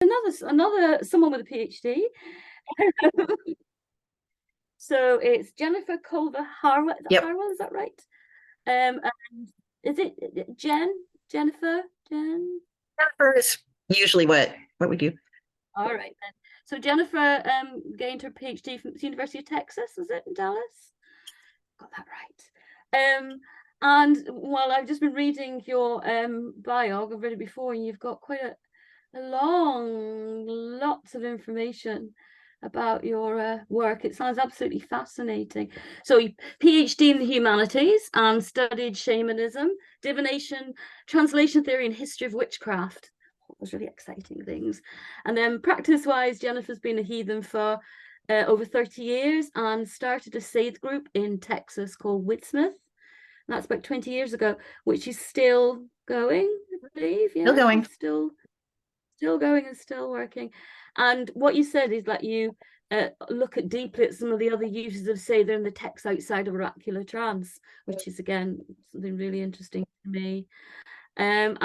Another someone with a PhD. So it's Jennifer Culver Harwell. Yep. Harwell, is that right? And is it Jennifer? Jen? Jennifer is usually what we do. All right then. So Jennifer gained her PhD from the University of Texas, was it in Dallas? Got that right. And well, I've just been reading your bio. I've read it before, and you've got quite a lots of information about your work. It sounds absolutely fascinating. So, PhD in the humanities and studied shamanism, divination, translation theory, and history of witchcraft. Those really exciting things. And then practice-wise, Jennifer's been a heathen for over 30 years and started a Sade group in Texas called Witsmith. That's about 20 years ago, which is still going, I believe. Yeah, Still going. still going and still working. And what you said is that you look at deeply at some of the other uses of Sade in the texts outside of oracular trance, which is again something really interesting to me. And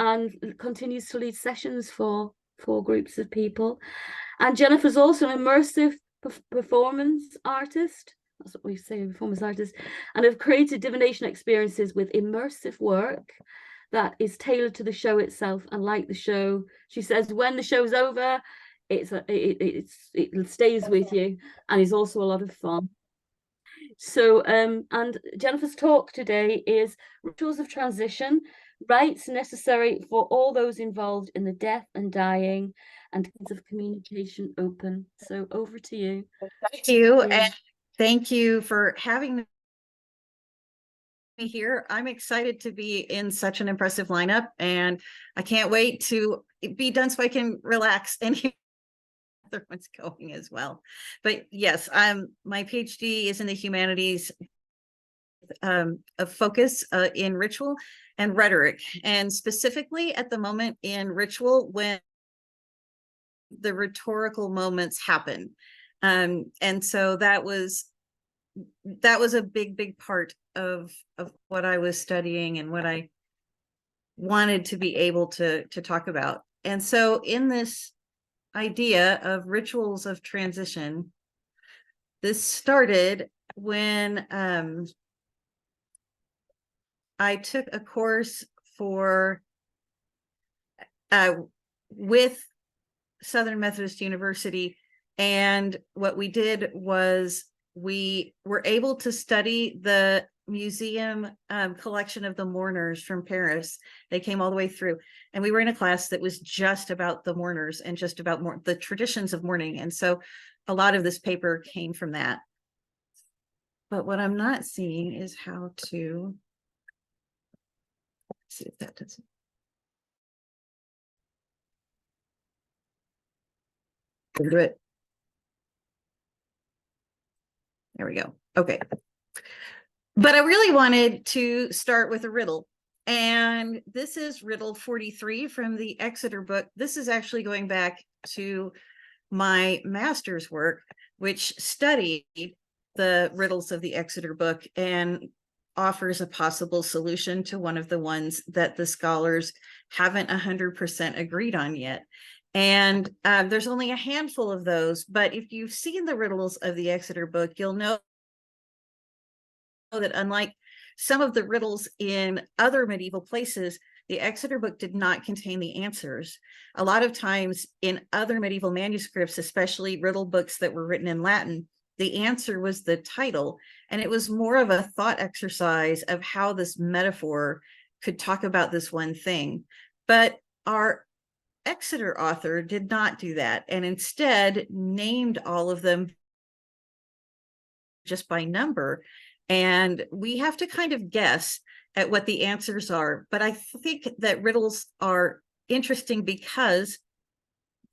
continues to lead sessions for groups of people. And Jennifer's also an immersive performance artist. That's what we say, performance artist, and have created divination experiences with immersive work that is tailored to the show itself. And like the show, she says, when the show's over, it stays with you and is also a lot of fun. So, and Jennifer's talk today is Rituals of Transition, Rites Necessary for All Those Involved in the Death and Dying, and Kinds of Communication Open. So over to you. Thank you. And thank you for having me here. I'm excited to be in such an impressive lineup, and I can't wait to be done so I can relax and hear other ones going as well. But yes, my PhD is in the humanities, of focus in ritual and rhetoric, and specifically at the moment in ritual when the rhetorical moments happen. And so that was a big part of what I was studying and what I wanted to be able to talk about. And so in this idea of rituals of transition, this started when I took a course with Southern Methodist University, and what we did was we were able to study the museum collection of the mourners from Paris. They came all the way through, and we were in a class that was just about the mourners and just about the traditions of mourning. And so a lot of this paper came from that. But what I'm not seeing is how to see if that does it. Do it. There we go. Okay. But I really wanted to start with a riddle. And this is riddle 43 from the Exeter book. This is actually going back to my master's work, which studied the riddles of the Exeter book and offers a possible solution to one of the ones that the scholars haven't 100% agreed on yet. And there's only a handful of those, but if you've seen the riddles of the Exeter book, you'll know that unlike some of the riddles in other medieval places, the Exeter book did not contain the answers. A lot of times in other medieval manuscripts, especially riddle books that were written in Latin, the answer was the title, and it was more of a thought exercise of how this metaphor could talk about this one thing. But our Exeter author did not do that, and instead named all of them just by number. And we have to kind of guess at what the answers are. But I think that riddles are interesting because,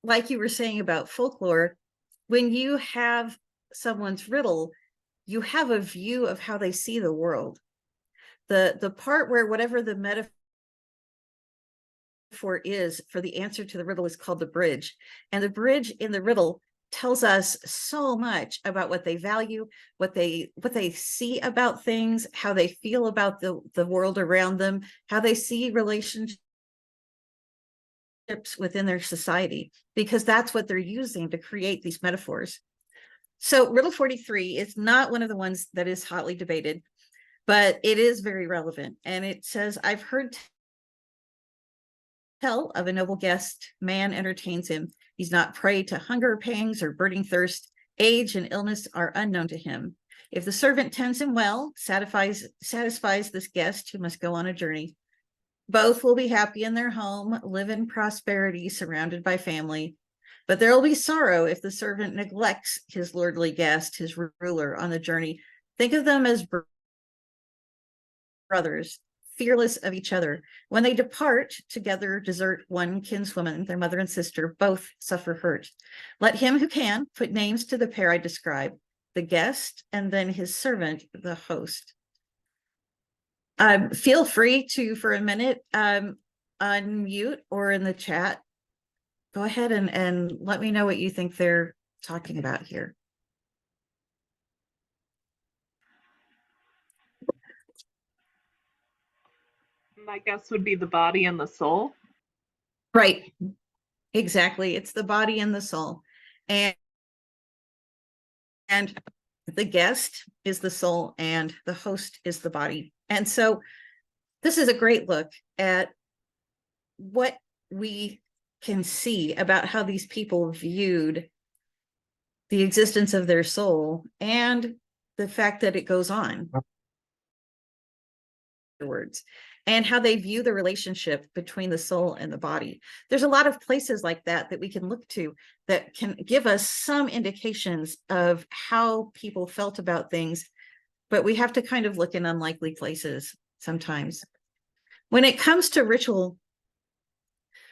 like you were saying about folklore, when you have someone's riddle, you have a view of how they see the world. The part where whatever the metaphor is for the answer to the riddle is called the bridge. And the bridge in the riddle tells us so much about what they value, what they see about things, how they feel about the world around them, how they see relationships within their society, because that's what they're using to create these metaphors. So Riddle 43 is not one of the ones that is hotly debated, but it is very relevant. And it says, I've heard tell of a noble guest, man entertains him. He's not prey to hunger pangs or burning thirst. Age and illness are unknown to him. If the servant tends him well, satisfies this guest who must go on a journey, both will be happy in their home, live in prosperity, surrounded by family. But there will be sorrow if the servant neglects his lordly guest, his ruler, on the journey. Think of them as brothers, fearless of each other. When they depart, together desert one kinswoman, their mother and sister, both suffer hurt. Let him who can put names to the pair I describe, the guest and then his servant, the host. Feel free to, for a minute, unmute or in the chat, go ahead and let me know what you think they're talking about here. My guess would be the body and the soul. Right, exactly. It's the body and the soul. And the guest is the soul and the host is the body. And so this is a great look at what we can see about how these people viewed the existence of their soul and the fact that it goes on afterwards, and how they view the relationship between the soul and the body. There's a lot of places like that that we can look to that can give us some indications of how people felt about things, but we have to kind of look in unlikely places sometimes. When it comes to ritual,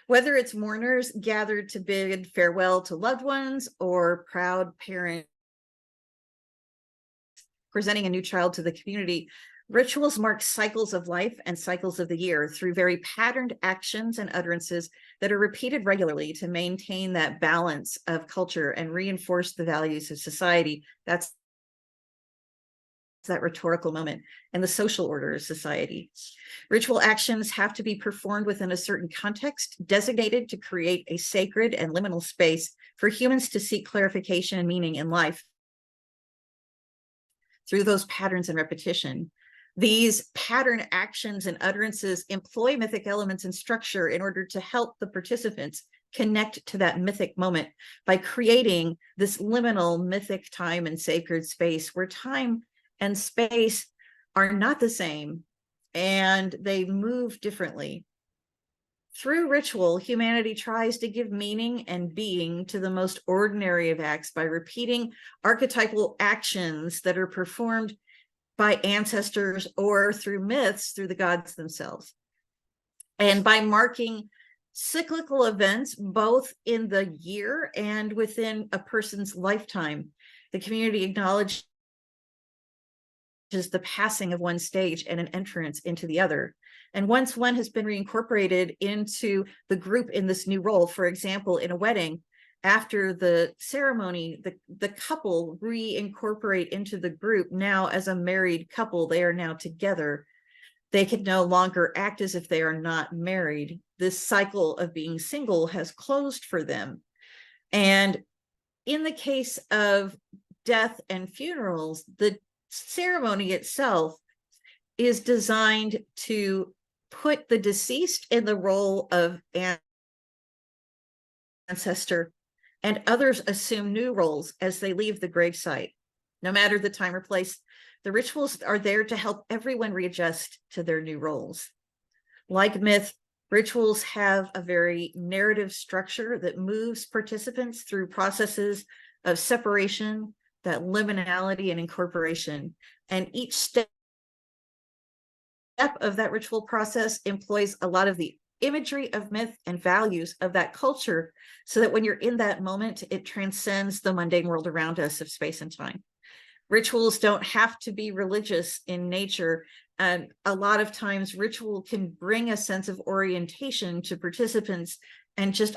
whether it's mourners gathered to bid farewell to loved ones or proud parents presenting a new child to the community, rituals mark cycles of life and cycles of the year through very patterned actions and utterances that are repeated regularly to maintain that balance of culture and reinforce the values of society. That's that rhetorical moment and the social order of society. Ritual actions have to be performed within a certain context designated to create a sacred and liminal space for humans to seek clarification and meaning in life through those patterns and repetition. These pattern actions and utterances employ mythic elements and structure in order to help the participants connect to that mythic moment by creating this liminal mythic time and sacred space where time and space are not the same and they move differently. Through ritual, humanity tries to give meaning and being to the most ordinary of acts by repeating archetypal actions that are performed by ancestors or through myths, through the gods themselves. And by marking cyclical events, both in the year and within a person's lifetime, the community acknowledges the passing of one stage and an entrance into the other. And once one has been reincorporated into the group in this new role, for example, in a wedding, after the ceremony, the couple reincorporate into the group. Now, as a married couple, they are now together. They can no longer act as if they are not married. This cycle of being single has closed for them. And in the case of death and funerals, the ceremony itself is designed to put the deceased in the role of ancestor, and others assume new roles as they leave the gravesite. No matter the time or place, the rituals are there to help everyone readjust to their new roles. Like myth, rituals have a very narrative structure that moves participants through processes of separation, that liminality and incorporation. And each step of that ritual process employs a lot of the imagery of myth and values of that culture, so that when you're in that moment, it transcends the mundane world around us of space and time. Rituals don't have to be religious in nature. And a lot of times ritual can bring a sense of orientation to participants and just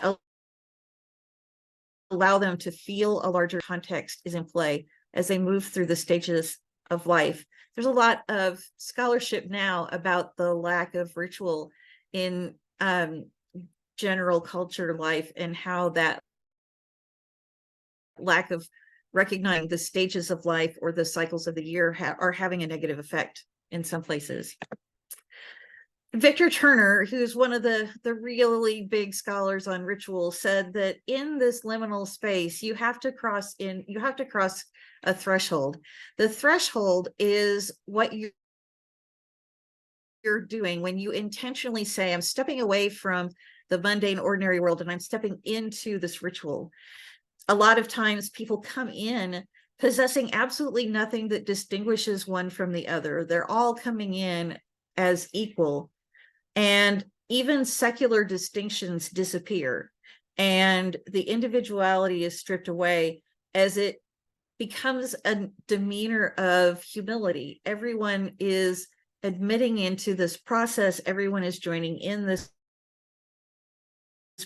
allow them to feel a larger context is in play as they move through the stages of life. There's a lot of scholarship now about the lack of ritual in general culture life, and how that lack of recognizing the stages of life or the cycles of the year are having a negative effect in some places. Victor Turner, who's one of the really big scholars on ritual, said that in this liminal space, you have to cross a threshold. The threshold is what you're doing when you intentionally say, I'm stepping away from the mundane, ordinary world, and I'm stepping into this ritual. A lot of times people come in possessing absolutely nothing that distinguishes one from the other. They're all coming in as equal. And even secular distinctions disappear, and the individuality is stripped away as it becomes a demeanor of humility. Everyone is admitting into this process. Everyone is joining in this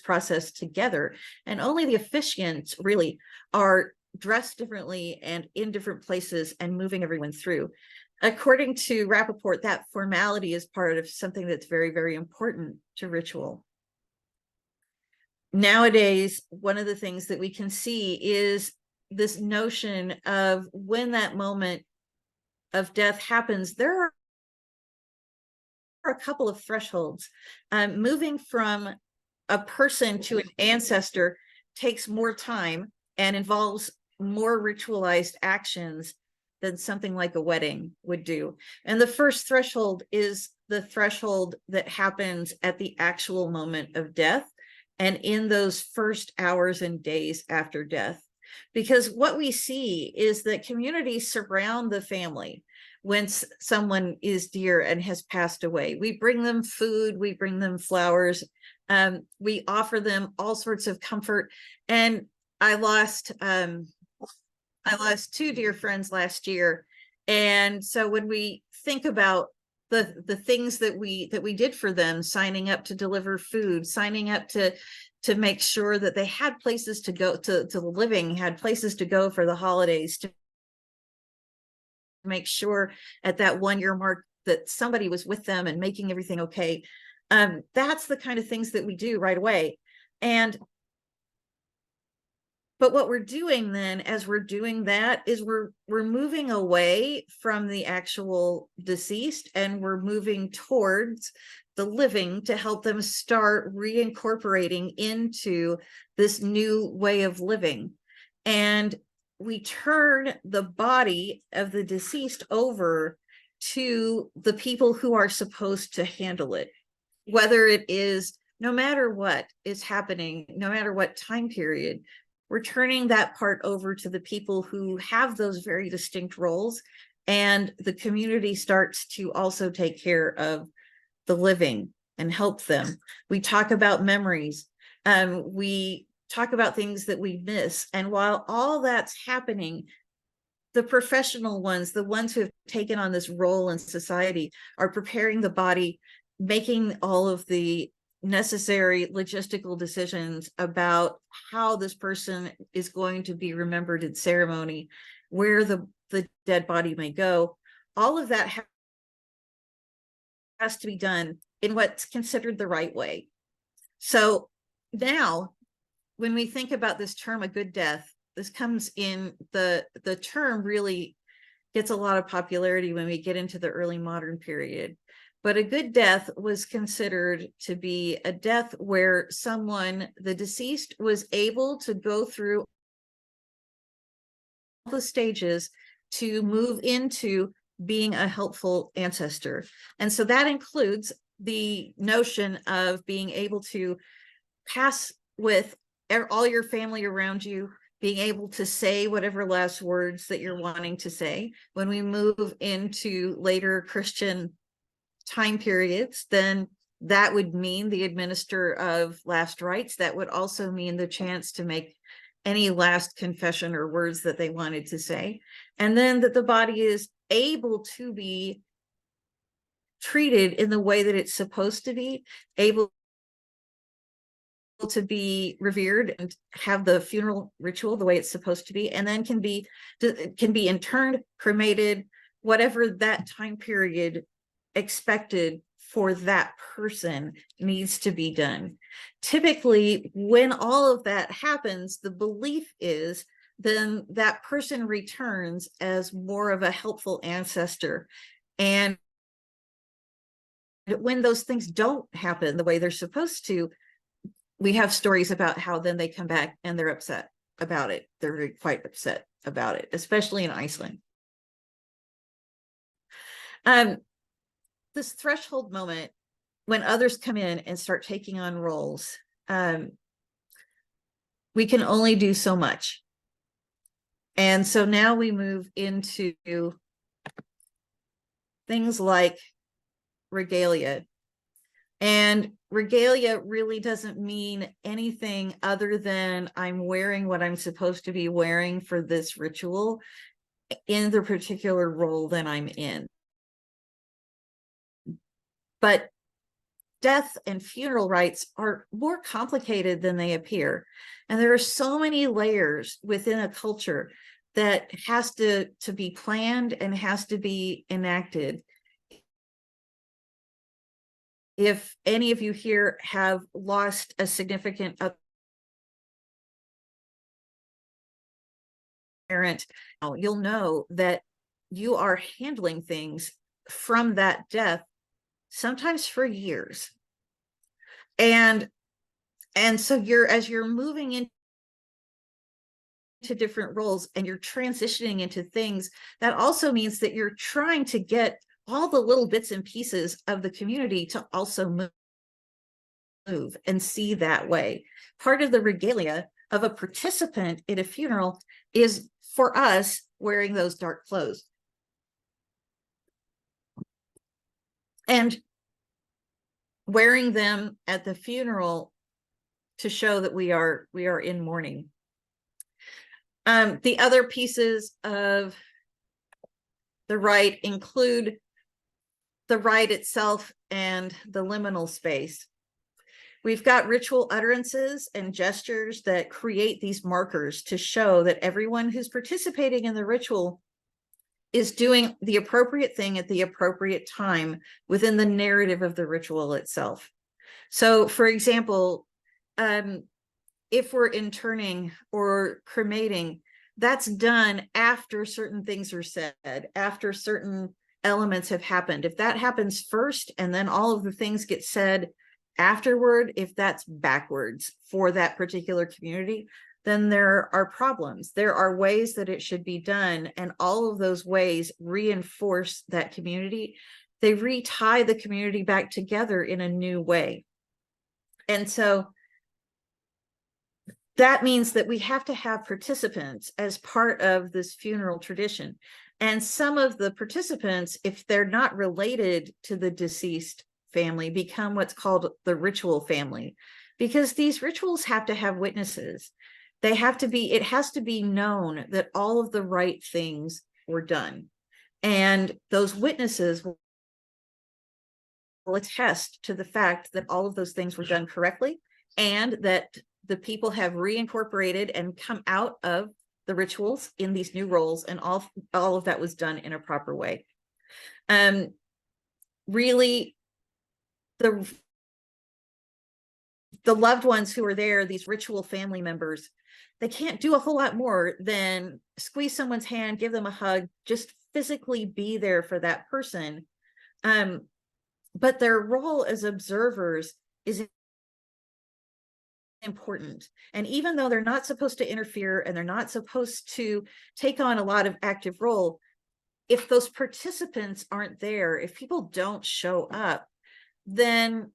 process together, and only the officiants really are dressed differently and in different places and moving everyone through. According to Rappaport, that formality is part of something that's very, very important to ritual. Nowadays, one of the things that we can see is this notion of when that moment of death happens, there are a couple of thresholds. Moving from a person to an ancestor takes more time and involves more ritualized actions than something like a wedding would do. And the first threshold is the threshold that happens at the actual moment of death and in those first hours and days after death. Because what we see is that communities surround the family when someone is dear and has passed away. We bring them food, we bring them flowers, we offer them all sorts of comfort. And I lost two dear friends last year. And so when we think about the things that we did for them, signing up to deliver food, signing up to make sure that they had places to go, to living, had places to go for the holidays, to make sure at that 1 year mark that somebody was with them and making everything okay. That's the kind of things that we do right away. But what we're doing then, as we're doing that, is we're moving away from the actual deceased, and we're moving towards the living to help them start reincorporating into this new way of living. And we turn the body of the deceased over to the people who are supposed to handle it, whether it is, no matter what is happening, no matter what time period, we're turning that part over to the people who have those very distinct roles, and the community starts to also take care of the living and help them. We talk about memories. We talk about things that we miss. And while all that's happening, the professional ones, the ones who have taken on this role in society, are preparing the body, making all of the necessary logistical decisions about how this person is going to be remembered in ceremony, where the dead body may go. All of that has to be done in what's considered the right way. So now, when we think about this term, a good death, this comes in, the term really gets a lot of popularity when we get into the early modern period. But a good death was considered to be a death where someone, the deceased, was able to go through all the stages to move into being a helpful ancestor. And so that includes the notion of being able to pass with all your family around you, being able to say whatever last words that you're wanting to say. When we move into later Christian time periods, then that would mean the administer of last rites. That would also mean the chance to make any last confession or words that they wanted to say. And then that the body is able to be treated in the way that it's supposed to be, able to be revered and have the funeral ritual the way it's supposed to be, and then can be interned, cremated, whatever that time period expected for that person needs to be done. Typically, when all of that happens, the belief is then that person returns as more of a helpful ancestor. And when those things don't happen the way they're supposed to, we have stories about how then they come back and they're upset about it. They're quite upset about it, especially in Iceland. This threshold moment when others come in and start taking on roles, we can only do so much. And so now we move into things like regalia. And regalia really doesn't mean anything other than I'm wearing what I'm supposed to be wearing for this ritual in the particular role that I'm in. But death and funeral rites are more complicated than they appear. And there are so many layers within a culture that has to be planned and has to be enacted. If any of you here have lost a significant parent, you'll know that you are handling things from that death, sometimes for years. And so as you're moving into different roles and you're transitioning into things, that also means that you're trying to get all the little bits and pieces of the community to also move and see that way. Part of the regalia of a participant in a funeral is, for us, wearing those dark clothes. And wearing them at the funeral to show that we are in mourning. The other pieces of the rite include the rite itself and the liminal space. We've got ritual utterances and gestures that create these markers to show that everyone who's participating in the ritual is doing the appropriate thing at the appropriate time within the narrative of the ritual itself. So, for example, if we're interning or cremating, that's done after certain things are said, after certain elements have happened. If that happens first and then all of the things get said afterward, if that's backwards for that particular community, then there are problems. There are ways that it should be done, and all of those ways reinforce that community. They retie the community back together in a new way. And so that means that we have to have participants as part of this funeral tradition. And some of the participants, if they're not related to the deceased family, become what's called the ritual family, because these rituals have to have witnesses. It has to be known that all of the right things were done. And those witnesses will attest to the fact that all of those things were done correctly, and that the people have reincorporated and come out of the rituals in these new roles, and all of that was done in a proper way. Really, the loved ones who are there, these ritual family members, they can't do a whole lot more than squeeze someone's hand, give them a hug, just physically be there for that person. But their role as observers is important. And even though they're not supposed to interfere and they're not supposed to take on a lot of active role, if those participants aren't there, if people don't show up, then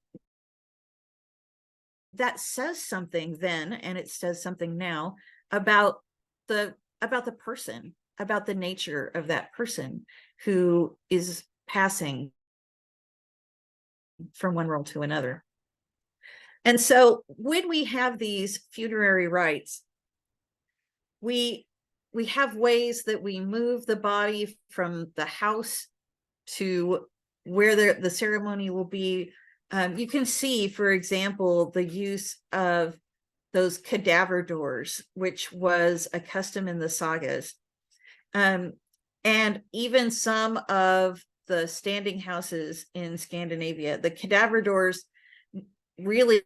that says something then, and it says something now about the person, about the nature of that person who is passing from one role to another. And so when we have these funerary rites, we have ways that we move the body from the house to where the ceremony will be. You can see, for example, the use of those cadaver doors, which was a custom in the sagas. And even some of the standing houses in Scandinavia. The cadaver doors really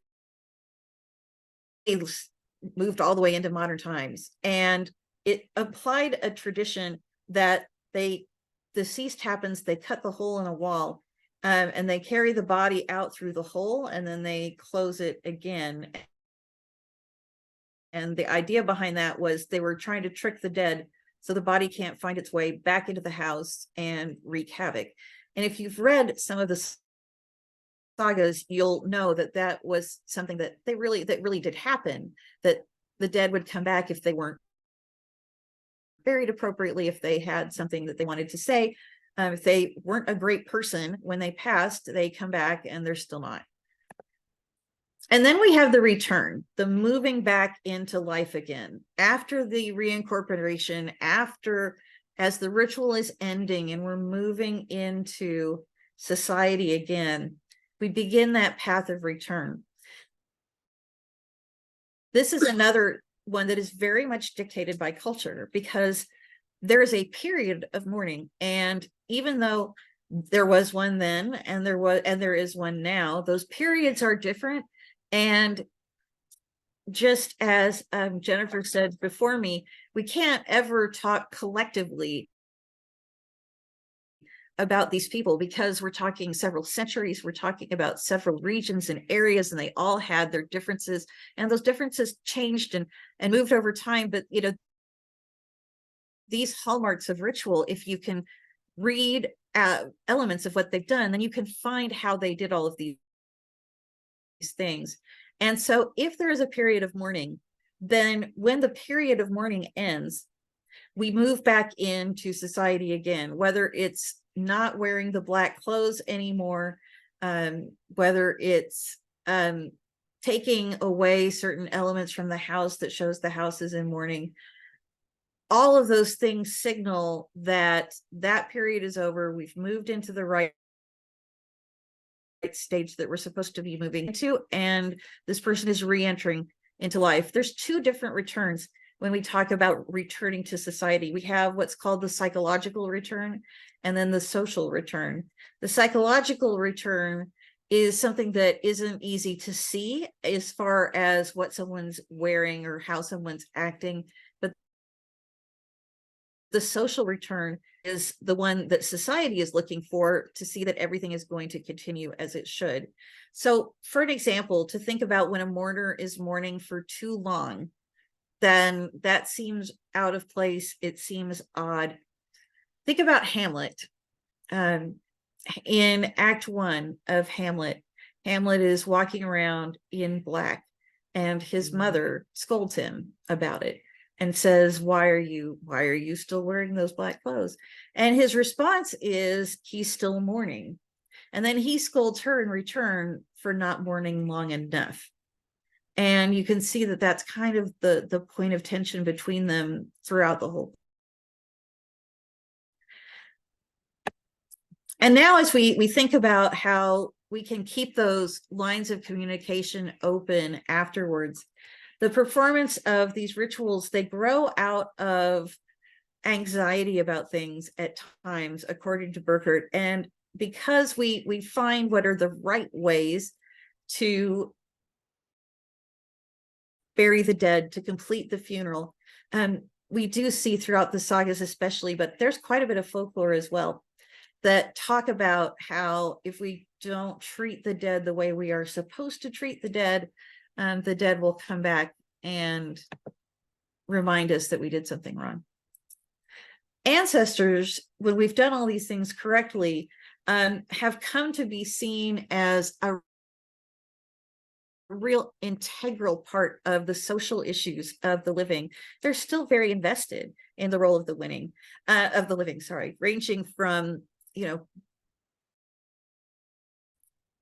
moved all the way into modern times, and it applied a tradition that the deceased happens, they cut the hole in a wall, and they carry the body out through the hole, and then they close it again. And the idea behind that was they were trying to trick the dead so the body can't find its way back into the house and wreak havoc. And if you've read some of the sagas, you'll know that that was something that really did happen, that the dead would come back if they weren't buried appropriately, if they had something that they wanted to say. If they weren't a great person when they passed, they come back and they're still not. And then we have the return, the moving back into life again. After the reincorporation, as the ritual is ending and we're moving into society again, we begin that path of return. This is another one that is very much dictated by culture, because there is a period of mourning. And even though there was one then and there is one now, those periods are different. And just as Jennifer said before me, we can't ever talk collectively about these people, because we're talking several centuries, we're talking about several regions and areas, and they all had their differences, and those differences changed and moved over time. But these hallmarks of ritual, if you can read elements of what they've done, then you can find how they did all of these things. And so if there is a period of mourning, then when the period of mourning ends, we move back into society again, whether it's not wearing the black clothes anymore, whether it's taking away certain elements from the house that shows the house is in mourning. All of those things signal that that period is over. We've moved into the right stage that we're supposed to be moving into, and this person is re-entering into life. There's two different returns when we talk about returning to society. We have what's called the psychological return, and then the social return. The psychological return is something that isn't easy to see as far as what someone's wearing or how someone's acting, but the social return is the one that society is looking for to see that everything is going to continue as it should. So for an example, to think about when a mourner is mourning for too long, then that seems out of place. It seems odd. Think about Hamlet. In Act 1 of Hamlet, Hamlet is walking around in black, and his mother scolds him about it and says, why are you still wearing those black clothes? And his response is he's still mourning. And then he scolds her in return for not mourning long enough. And you can see that that's kind of the point of tension between them throughout the whole. And now as we think about how we can keep those lines of communication open afterwards, the performance of these rituals, they grow out of anxiety about things at times, according to Burkert. And because we find what are the right ways to bury the dead, to complete the funeral, we do see throughout the sagas especially, but there's quite a bit of folklore as well, that talk about how if we don't treat the dead the way we are supposed to treat the dead will come back and remind us that we did something wrong. Ancestors, when we've done all these things correctly, have come to be seen as a real integral part of the social issues of the living. They're still very invested in the role of the living, ranging from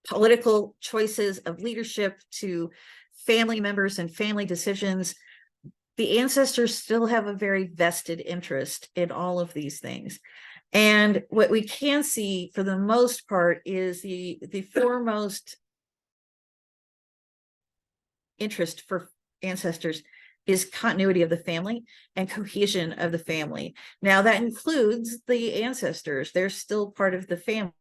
political choices of leadership to family members and family decisions. The ancestors still have a very vested interest in all of these things. And what we can see for the most part is the foremost interest for ancestors is continuity of the family and cohesion of the family. Now that includes the ancestors. They're still part of the family,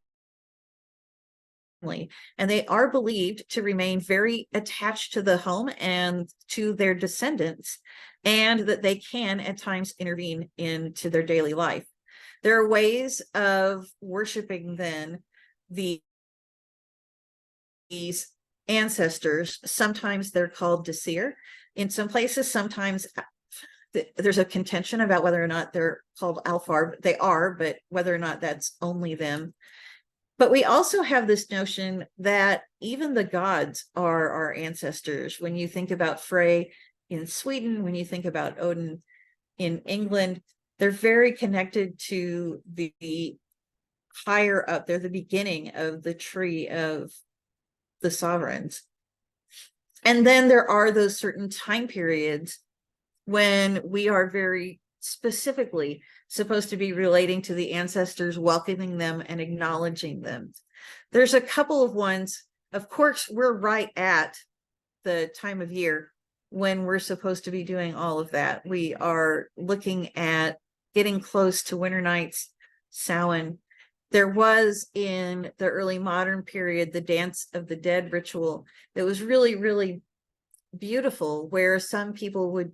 and they are believed to remain very attached to the home and to their descendants, and that they can at times intervene into their daily life. There are ways of worshiping then these ancestors. Sometimes they're called Desir. In some places, sometimes there's a contention about whether or not they're called Alfar. They are, but whether or not that's only them. But we also have this notion that even the gods are our ancestors. When you think about Frey in Sweden, when you think about Odin in England, they're very connected to the higher up. They're the beginning of the tree of the sovereigns. And then there are those certain time periods when we are very specifically supposed to be relating to the ancestors, welcoming them and acknowledging them. There's a couple of ones. Of course, we're right at the time of year when we're supposed to be doing all of that. We are looking at getting close to winter nights, Samhain. There was in the early modern period the Dance of the Dead ritual that was really, really beautiful, where some people would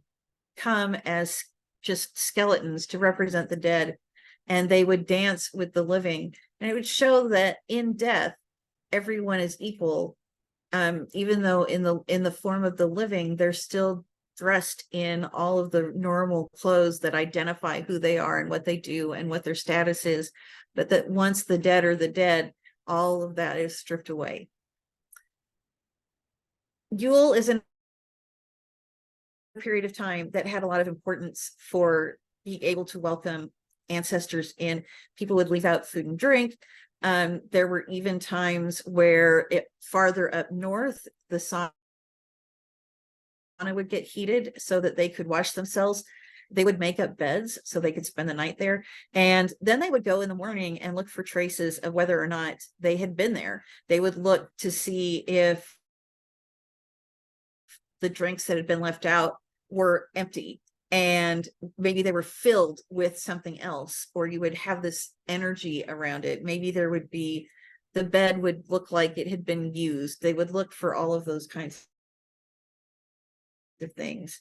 come as just skeletons to represent the dead, and they would dance with the living, and it would show that in death everyone is equal, even though in the form of the living they're still dressed in all of the normal clothes that identify who they are and what they do and what their status is, but that once the dead are the dead, all of that is stripped away. Yule is a period of time that had a lot of importance for being able to welcome ancestors in. People would leave out food and drink. There were even times where farther up north, the sauna would get heated so that they could wash themselves. They would make up beds so they could spend the night there. And then they would go in the morning and look for traces of whether or not they had been there. They would look to see if the drinks that had been left out were empty, and maybe they were filled with something else, or you would have this energy around it. Maybe there would be, the bed would look like it had been used. They would look for all of those kinds of things.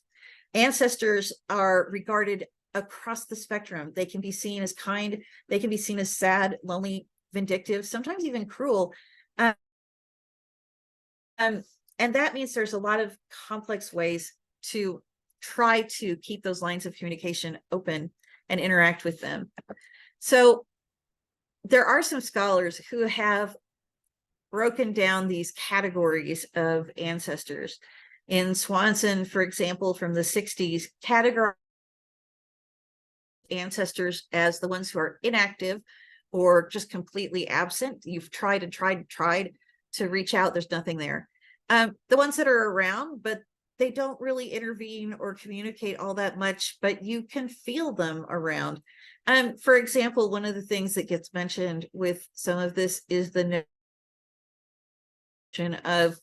Ancestors are regarded across the spectrum. They can be seen as kind, they can be seen as sad, lonely, vindictive, sometimes even cruel. And that means there's a lot of complex ways to try to keep those lines of communication open and interact with them. So there are some scholars who have broken down these categories of ancestors. In Swanson, for example, from the 60s, categorize ancestors as the ones who are inactive or just completely absent. You've tried and tried and tried to reach out, there's nothing there. The ones that are around, but they don't really intervene or communicate all that much, but you can feel them around. For example, one of the things that gets mentioned with some of this is the notion of,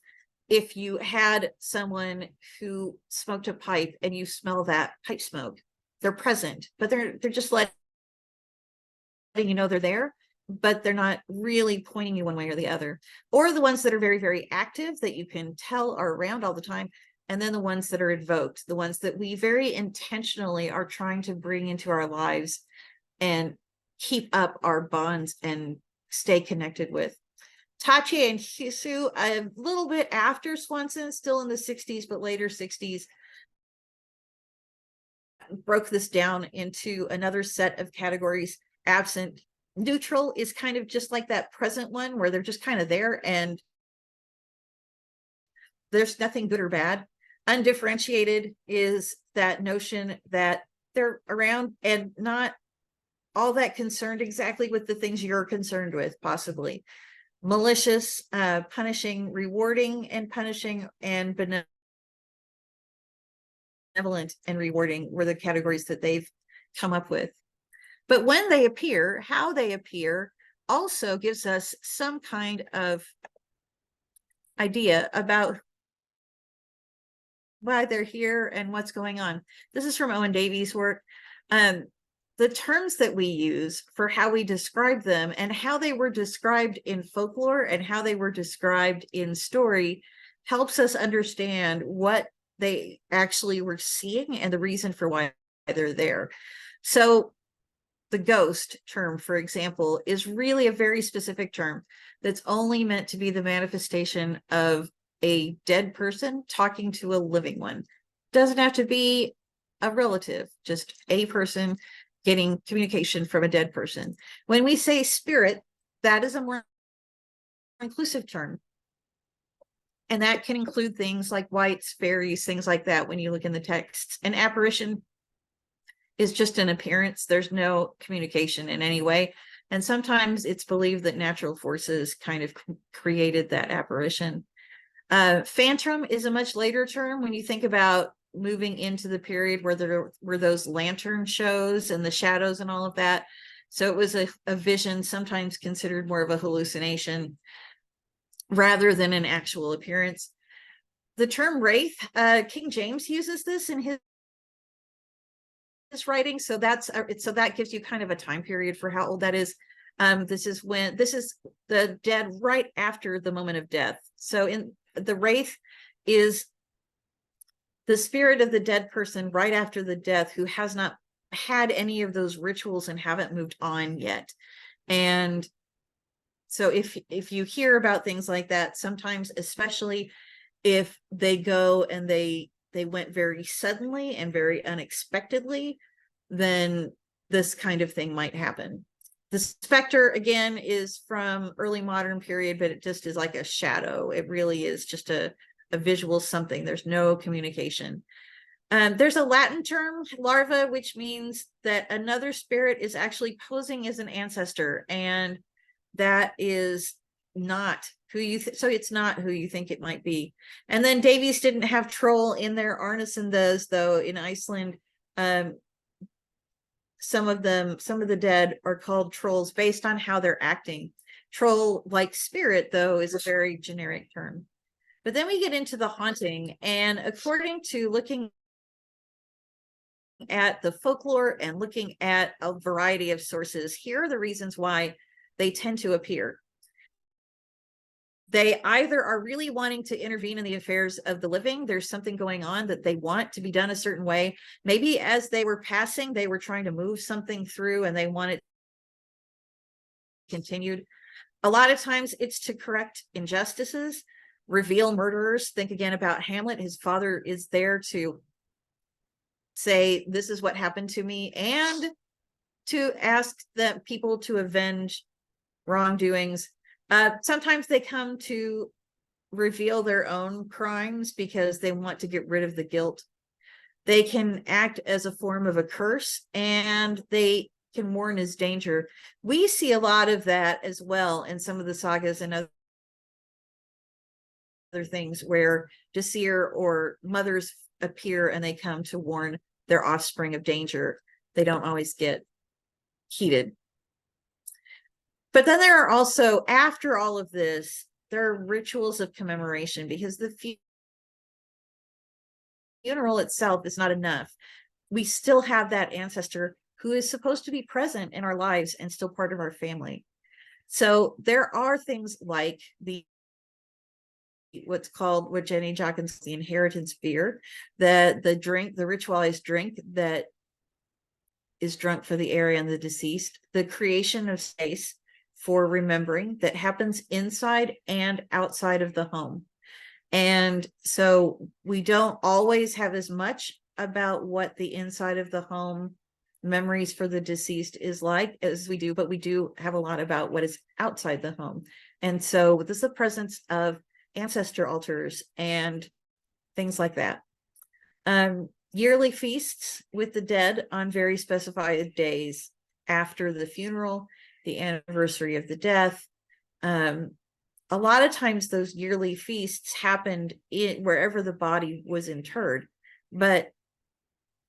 if you had someone who smoked a pipe and you smell that pipe smoke, they're present, but they're just letting you know they're there, but they're not really pointing you one way or the other. Or the ones that are very, very active that you can tell are around all the time. And then the ones that are invoked, the ones that we very intentionally are trying to bring into our lives and keep up our bonds and stay connected with. Tachi and Hisu, a little bit after Swanson, still in the 60s, but later 60s, broke this down into another set of categories. Absent. Neutral is kind of just like that present one, where they're just kind of there and there's nothing good or bad. Undifferentiated is that notion that they're around and not all that concerned exactly with the things you're concerned with, possibly. Malicious, punishing, rewarding and punishing, and benevolent and rewarding were the categories that they've come up with. But when they appear, how they appear also gives us some kind of idea about why they're here and what's going on. This is from Owen Davies' work. The terms that we use for how we describe them and how they were described in folklore and how they were described in story helps us understand what they actually were seeing and the reason for why they're there. So the ghost term, for example, is really a very specific term that's only meant to be the manifestation of a dead person talking to a living one. Doesn't have to be a relative, just a person getting communication from a dead person. When we say spirit, that is a more inclusive term. And that can include things like wights, fairies, things like that when you look in the texts. An apparition is just an appearance. There's no communication in any way. And sometimes it's believed that natural forces kind of created that apparition. Phantom is a much later term when you think about moving into the period where there were those lantern shows and the shadows and all of that. So it was a vision, sometimes considered more of a hallucination rather than an actual appearance. The term wraith, King James uses this in his writing, so that gives you kind of a time period for how old that is. This is the dead right after the moment of death. So in the wraith is the spirit of the dead person right after the death who has not had any of those rituals and haven't moved on yet. And so if you hear about things like that, sometimes, especially if they go and they went very suddenly and very unexpectedly, then this kind of thing might happen. The specter, again, is from early modern period, but it just is like a shadow. It really is just a visual something. There's no communication. There's a Latin term, larva, which means that another spirit is actually posing as an ancestor, and that is not who you so it's not who you think it might be. And then Davies didn't have troll in there. Arneson does, though. In Iceland, some of the dead are called trolls based on how they're acting. Troll, like spirit, though, is a very generic term. But then we get into the haunting, and according to looking at the folklore and looking at a variety of sources, here are the reasons why they tend to appear. They either are really wanting to intervene in the affairs of the living. There's something going on that they want to be done a certain way. Maybe as they were passing, they were trying to move something through and they want it continued. A lot of times it's to correct injustices, reveal murderers. Think again about Hamlet. His father is there to say, this is what happened to me, and to ask the people to avenge wrongdoings. Sometimes they come to reveal their own crimes because they want to get rid of the guilt. They can act as a form of a curse, and they can warn as danger. We see a lot of that as well in some of the sagas and other things where Disir or mothers appear and they come to warn their offspring of danger. They don't always get heated. But then there are also, after all of this, there are rituals of commemoration, because the funeral itself is not enough. We still have that ancestor who is supposed to be present in our lives and still part of our family. So there are things like what Jenny Jockins, the inheritance beer, the ritualized drink that is drunk for the area and the deceased, the creation of space for remembering that happens inside and outside of the home. And so we don't always have as much about what the inside of the home memories for the deceased is like as we do, but we do have a lot about what is outside the home. And so this is the presence of ancestor altars and things like that. Yearly feasts with the dead on very specified days after the funeral, the anniversary of the death. A lot of times those yearly feasts happened wherever the body was interred, but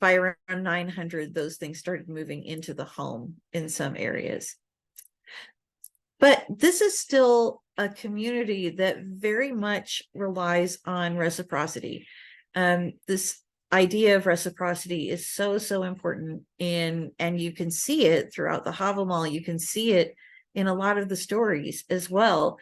by around 900, those things started moving into the home in some areas. But this is still a community that very much relies on reciprocity. this idea of reciprocity is so important and you can see it throughout the Havamal. You can see it in a lot of the stories as well.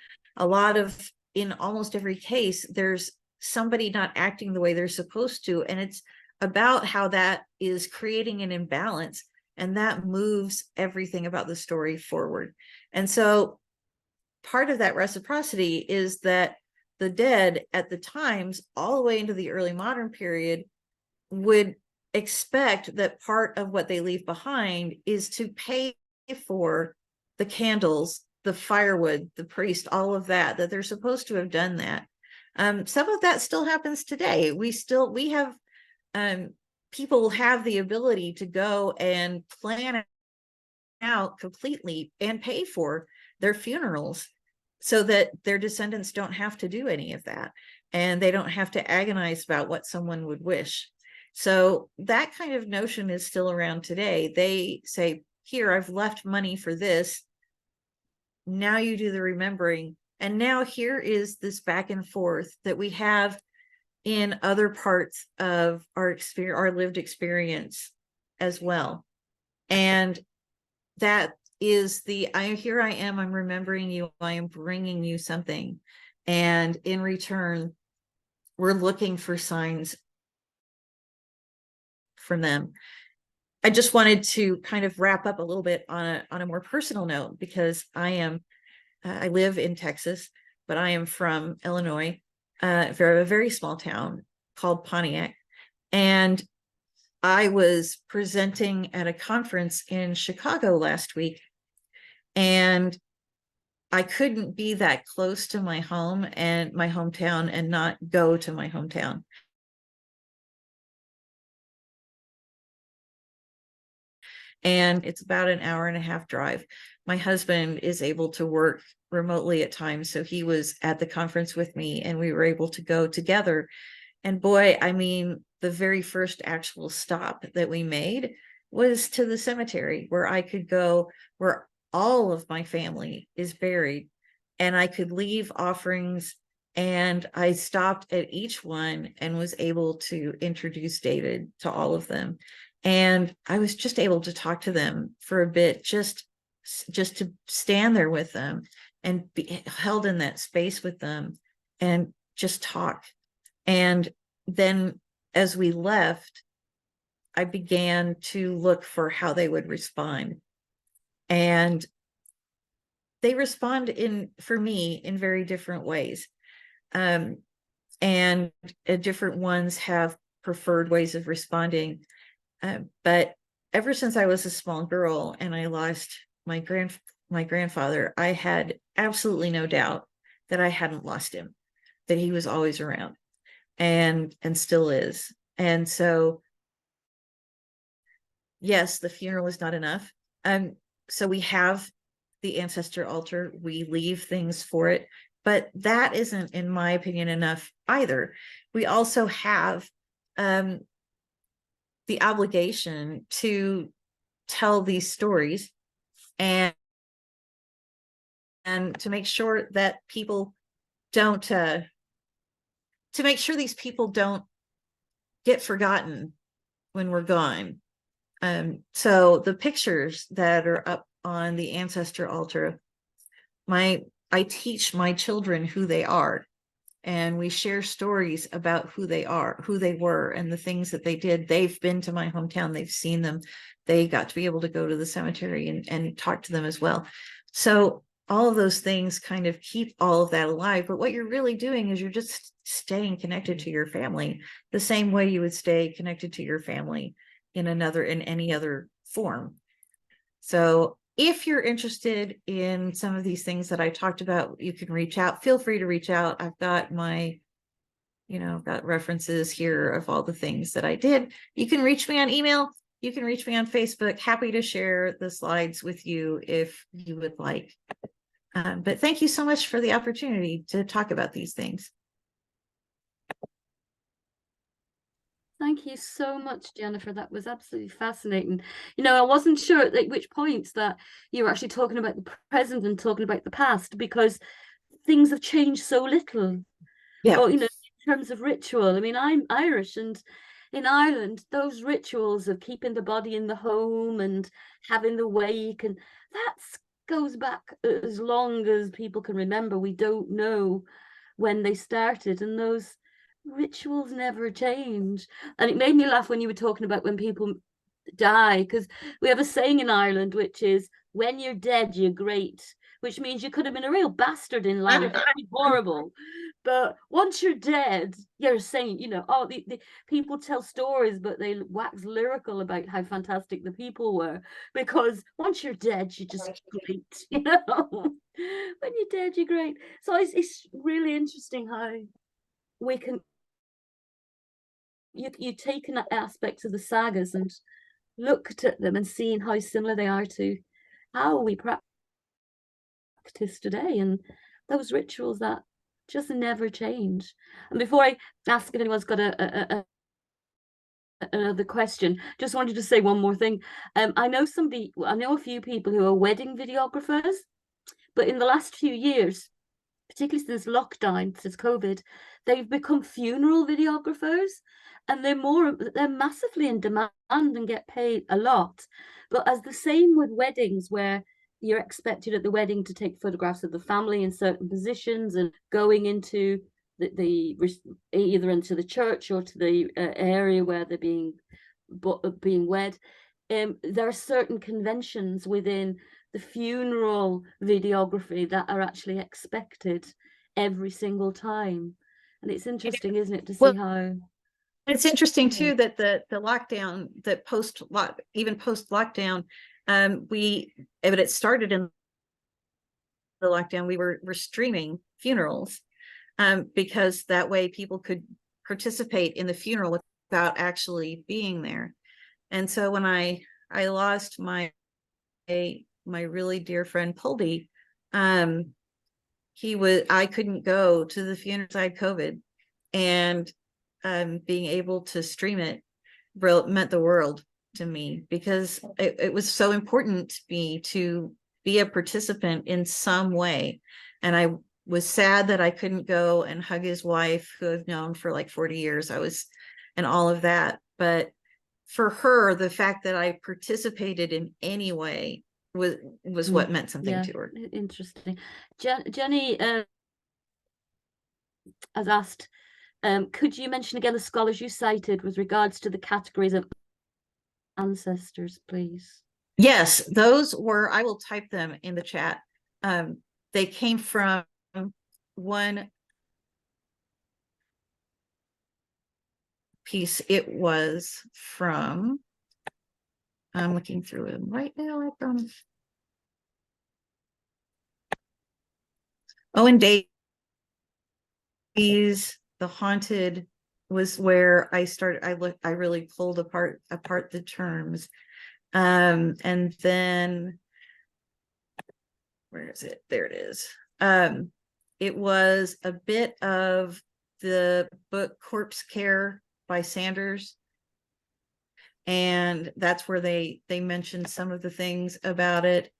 In almost every case, there's somebody not acting the way they're supposed to, and it's about how that is creating an imbalance, and that moves everything about the story forward. And so part of that reciprocity is that the dead at the times, all the way into the early modern period, would expect that part of what they leave behind is to pay for the candles, the firewood, the priest, all of that they're supposed to have done that. Some of that still happens today. We have people have the ability to go and plan out completely and pay for their funerals so that their descendants don't have to do any of that, and they don't have to agonize about what someone would wish. So that kind of notion is still around today. They say, here, I've left money for this. Now you do the remembering. And now here is this back and forth that we have in other parts of our lived experience as well. And that is here I am, I'm remembering you, I am bringing you something. And in return, we're looking for signs from them. I just wanted to kind of wrap up a little bit on a more personal note, because I live in Texas, but I am from Illinois, a very small town called Pontiac. And I was presenting at a conference in Chicago last week, and I couldn't be that close to my home and my hometown and not go to my hometown. And it's about an hour and a half drive. My husband is able to work remotely at times, so he was at the conference with me and we were able to go together. And boy, I mean, the very first actual stop that we made was to the cemetery where I could go, where all of my family is buried, and I could leave offerings. And I stopped at each one and was able to introduce David to all of them. And I was just able to talk to them for a bit, just to stand there with them and be held in that space with them and just talk. And then as we left, I began to look for how they would respond. And they respond for me in very different ways. And different ones have preferred ways of responding. But ever since I was a small girl and I lost my grandfather, I had absolutely no doubt that I hadn't lost him, that he was always around and still is. And so, yes, the funeral is not enough. So we have the ancestor altar, we leave things for it, but that isn't, in my opinion, enough either. We also have the obligation to tell these stories and to make sure that people don't to make sure these people don't get forgotten when we're gone. So the pictures that are up on the ancestor altar, I teach my children who they are, and we share stories about who they were, and the things that they did. They've been to my hometown, they've seen them, they got to be able to go to the cemetery and talk to them as well. So all of those things kind of keep all of that alive. But what you're really doing is you're just staying connected to your family the same way you would stay connected to your family in any other form. So if you're interested in some of these things that I talked about, you can reach out. Feel free to reach out. I've got I've got references here of all the things that I did. You can reach me on email. You can reach me on Facebook. Happy to share the slides with you if you would like. But thank you so much for the opportunity to talk about these things. Thank you so much, Jennifer. That was absolutely fascinating. I wasn't sure at which points that you were actually talking about the present and talking about the past, because things have changed so little. Yeah. Or, terms of ritual, I mean, I'm Irish, and in Ireland, those rituals of keeping the body in the home and having the wake, and that goes back as long as people can remember. We don't know when they started, and those rituals never change. And it made me laugh when you were talking about when people die, because we have a saying in Ireland which is, when you're dead you're great, which means you could have been a real bastard in life, horrible, but once you're dead you're a saint. You know, oh, the people tell stories but they wax lyrical about how fantastic the people were, because once you're dead you're just great, you know. When you're dead you're great. So it's really interesting how we can, you taken aspects of the sagas and looked at them and seen how similar they are to how we practice today, and those rituals that just never change. And before I ask if anyone's got another question, just wanted to say one more thing. I know a few people who are wedding videographers, but in the last few years, particularly since lockdown, since COVID, they've become funeral videographers, and they're massively in demand and get paid a lot. But as the same with weddings, where you're expected at the wedding to take photographs of the family in certain positions and going into the either into the church or to the area where they're being wed. There are certain conventions within the funeral videography that are actually expected every single time. And it's interesting, isn't it, to see how it's interesting too that the lockdown, that even post lockdown, but it started in the lockdown. We were streaming funerals, because that way people could participate in the funeral without actually being there. And so when I lost my really dear friend Poldy, I couldn't go to the funeral, I had COVID, and being able to stream it meant the world to me, because it was so important to me to be a participant in some way. And I was sad that I couldn't go and hug his wife, who I've known for like 40 years. And all of that. But for her, the fact that I participated in any way was what meant something to her. Interesting. Jenny has asked, could you mention again the scholars you cited with regards to the categories of ancestors, please? Yes, those were, I will type them in the chat. They came from one piece. It was from, I'm looking through them right now, I promise. Owen Davies, The Haunted was where I started. I really pulled apart the terms. And then where is it? There it is. It was a bit of the book Corpse Care by Sanders. And that's where they mentioned some of the things about it.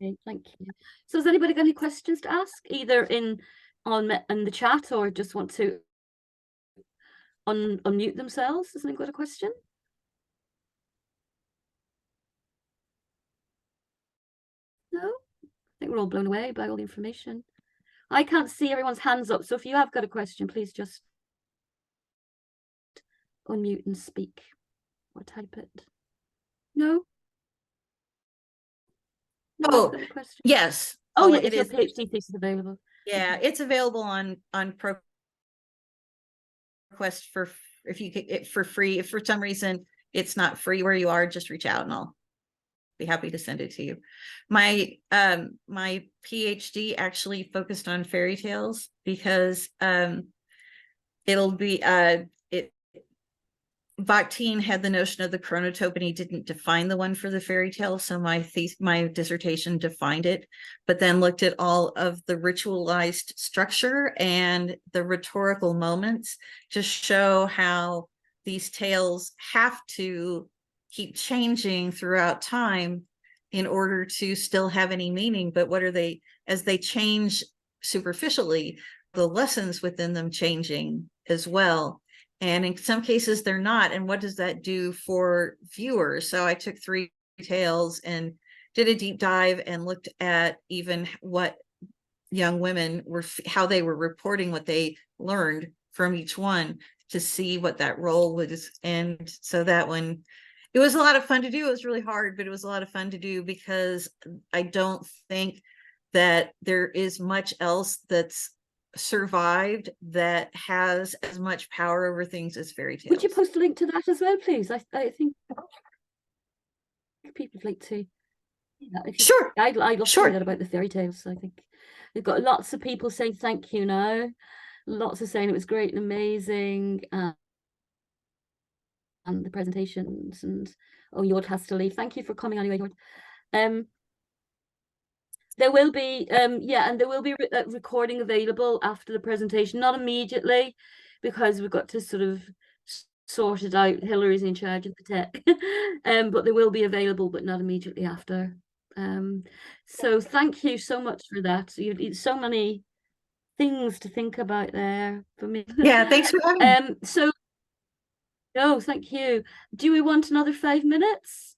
Okay, thank you. So has anybody got any questions to ask, either in the chat, or just want to unmute themselves? Has anyone got a question? No? I think we're all blown away by all the information. I can't see everyone's hands up, so if you have got a question, please just unmute and speak or type it. No? Oh, yes. Oh, yeah, it's your PhD thesis available. Yeah, it's available on ProQuest for, if you could, for free. If for some reason it's not free where you are, just reach out and I'll be happy to send it to you. My my PhD actually focused on fairy tales, because it'll be Bakhtin had the notion of the chronotope and he didn't define the one for the fairy tale. So my dissertation defined it, but then looked at all of the ritualized structure and the rhetorical moments to show how these tales have to keep changing throughout time in order to still have any meaning. But what are they, as they change superficially, the lessons within them changing as well. And in some cases they're not. And what does that do for viewers? So I took 3 tales and did a deep dive and looked at even what young women were, how they were reporting what they learned from each one, to see what that role was. And so that one, it was a lot of fun to do. It was really hard, but it was a lot of fun to do, because I don't think that there is much else that's survived that has as much power over things as fairy tales. Would you post a link to that as well, please? I think people would like to see that. If you, Sure. I'd love to Sure. hear that about the fairy tales. I think we've got lots of people saying thank you now. Lots of saying it was great and amazing. And the presentations, and oh, Jord has to leave. Thank you for coming anyway, Jord. There will be yeah, and there will be a recording available after the presentation, not immediately, because we've got to sort of sort it out. Hillary's in charge of the tech. But they will be available, but not immediately after. So thank you so much for that. You've so many things to think about there for me. Yeah, thanks for having me. So no, thank you. Do we want another 5 minutes?